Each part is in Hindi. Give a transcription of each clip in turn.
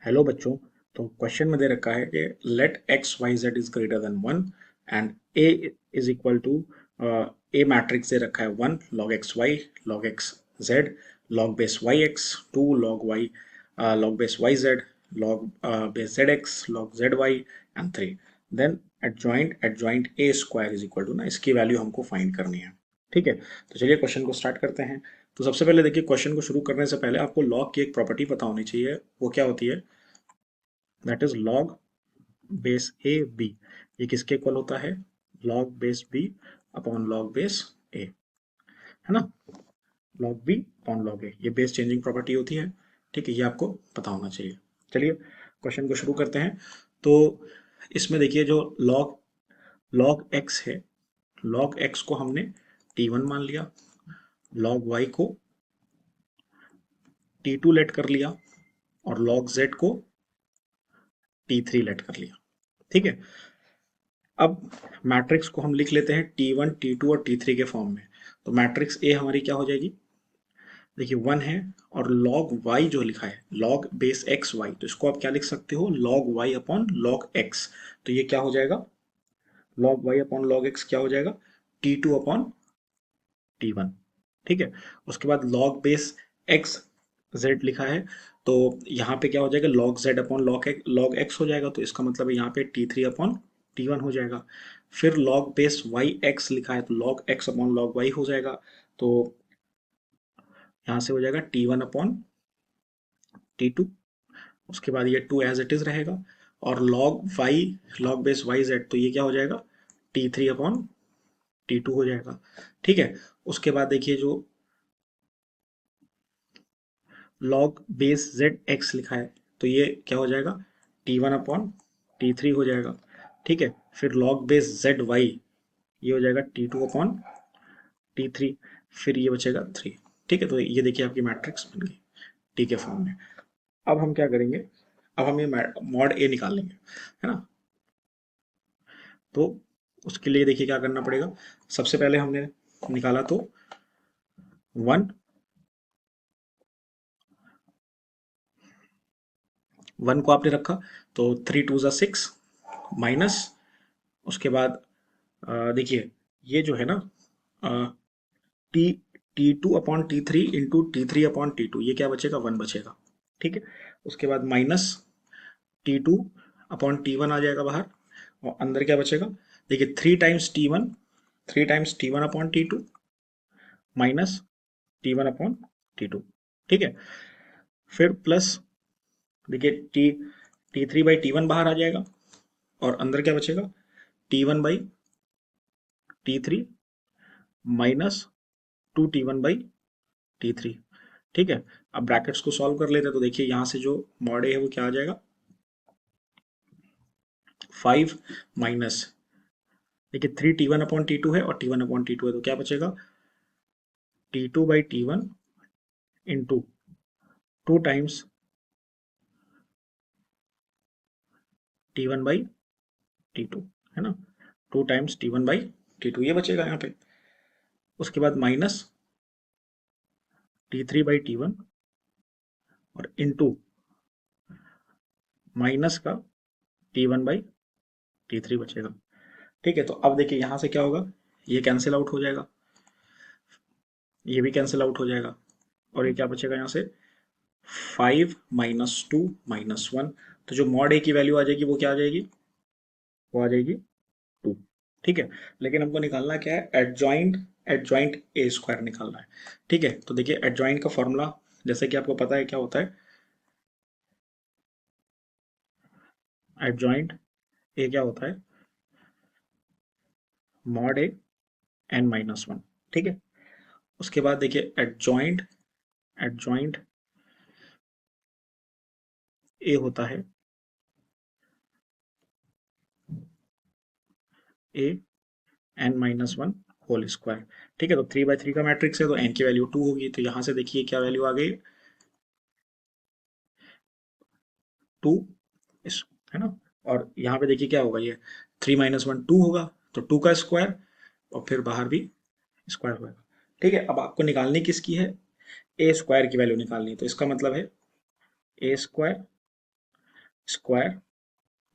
हेलो बच्चों। तो क्वेश्चन में दे रखा है कि let x y z is greater than one and A is equal to a matrix दे रखा है one log x z log base y x two log base y z log base z x log z y and three. Then adjoint A square is equal to ना इसकी वैल्यू हमको फाइंड करनी है। ठीक है, तो चलिए क्वेश्चन को स्टार्ट करते हैं। तो सबसे पहले देखिए, क्वेश्चन को शुरू करने से पहले आपको लॉग की एक प्रॉपर्टी पता होनी चाहिए। वो क्या होती है? That is log base a b. ये किसके इक्वल होता है? Log base b upon log base a, है ना। Log b upon log a, ये बेस चेंजिंग प्रॉपर्टी होती है। ठीक है, ये आपको पता होना चाहिए। चलिए क्वेश्चन को शुरू करते हैं। तो इसमें देखिए, जो लॉग लॉग एक्स है, लॉग एक्स को हमने टी वन मान लिया, लॉग वाई को टी टू लेट कर लिया और लॉग जेड को टी थ्री लेट कर लिया। ठीक है, अब मैट्रिक्स को हम लिख लेते हैं टी वन टी टू और टी थ्री के फॉर्म में। तो मैट्रिक्स ए हमारी क्या हो जाएगी? देखिए वन है, और लॉग वाई जो लिखा है लॉग बेस एक्स वाई, तो इसको आप क्या लिख सकते हो? Log Y upon log X. तो ये क्या हो जाएगा? Log Y upon log X क्या हो जाएगा? T two upon T one. ठीक है, उसके बाद लॉग बेस एक्स जेड लिखा है, तो यहाँ पे क्या हो जाएगा? Log Z upon log x हो जाएगा, तो इसका मतलब है यहाँ पे T three upon T one हो जाएगा। फिर लॉग बेस वाई एक्स लिखा है, तो log X upon log Y हो जाएगा, तो यहाँ से हो जाएगा T one upon T two. उसके बाद ये टू एज इट इज रहेगा, और लॉग बेस वाई जेड, तो ये क्या हो जाएगा? T three upon T two हो जाएगा। ठीक है, उसके बाद देखिए, जो लॉग बेस जेड एक्स लिखा है, तो ये क्या हो जाएगा? T one upon t three हो जाएगा। ठीक है, फिर लॉग बेस जेड वाई, ये हो जाएगा T two upon t three, फिर ये बचेगा थ्री। ठीक है, तो ये देखिए आपकी मैट्रिक्स बन गई टी के फॉर्म में। अब हम क्या करेंगे? अब हम ये मॉड ए निकाल लेंगे, है ना। तो उसके लिए देखिए क्या करना पड़ेगा। सबसे पहले हमने निकाला तो वन, वन को आपने रखा, तो थ्री टू ज़ा सिक्स माइनस, उसके बाद देखिए ये जो है ना, t t two upon t three into t three upon T two, ये क्या बचेगा? वन बचेगा। ठीक है, उसके बाद minus t two upon T one आ जाएगा बाहर, और अंदर क्या बचेगा? देखिए three times T one upon T two minus t one upon T two. ठीक है, फिर प्लस, देखिए T three by T one बाहर आ जाएगा, और अंदर क्या बचेगा? T one by T three minus two T one by T three. ठीक है, अब ब्रैकेट्स को सॉल्व कर लेते हैं, तो देखिए यहाँ से जो मॉड ए है वो क्या आ जाएगा? फाइव माइनस, देखिए three T one upon T two है और T one upon T two है, तो क्या बचेगा? T two by T one into two times T one by T two, है ना। Two times T one by T two, ये बचेगा यहाँ पे। उसके बाद minus T three by T one और इंटू माइनस का T one by T three बचेगा। ठीक है, तो अब देखिए यहाँ से क्या होगा? ये कैंसिल आउट हो जाएगा, ये भी कैंसिल आउट हो जाएगा, और ये क्या बचेगा यहाँ से? Five minus two minus one. तो जो मॉड ए की वैल्यू आ जाएगी वो क्या आ जाएगी? वो आ जाएगी टू। ठीक है, लेकिन हमको निकालना क्या है? एडजॉइंट ए स्क्वायर निकालना है। ठीक है, तो देखिए एडजॉइंट का फॉर्मूला, जैसे कि आपको पता है क्या होता है। एडजॉइंट ए क्या होता है? मॉड ए एन माइनस वन। ठीक है, उसके बाद देखिए एडजॉइंट एडजॉइंट ए होता है A n minus one whole square. ठीक है, तो थ्री बाई थ्री का मैट्रिक्स है, तो एन की वैल्यू टू होगी, तो यहाँ से देखिए क्या वैल्यू आ गई? टू, इस, है ना। और यहाँ पे देखिए क्या होगा? ये थ्री माइनस वन टू होगा, तो टू का स्क्वायर, और फिर बाहर भी स्क्वायर होगा। ठीक है, अब आपको निकालनी किसकी है? ए स्क्वायर की वैल्यू निकालनी है, तो इसका मतलब है ए स्क्वायर स्क्वायर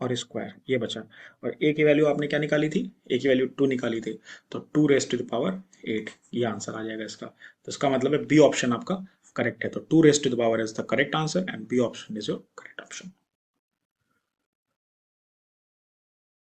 और स्क्वायर ये बचा। और ए की वैल्यू आपने क्या निकाली थी? ए की वैल्यू 2 निकाली थी, तो 2 रेस्ट टू द पावर 8 ये आंसर आ जाएगा इसका। तो इसका मतलब है बी ऑप्शन आपका करेक्ट है। तो 2 raised to the power is the correct answer and B option is your correct option.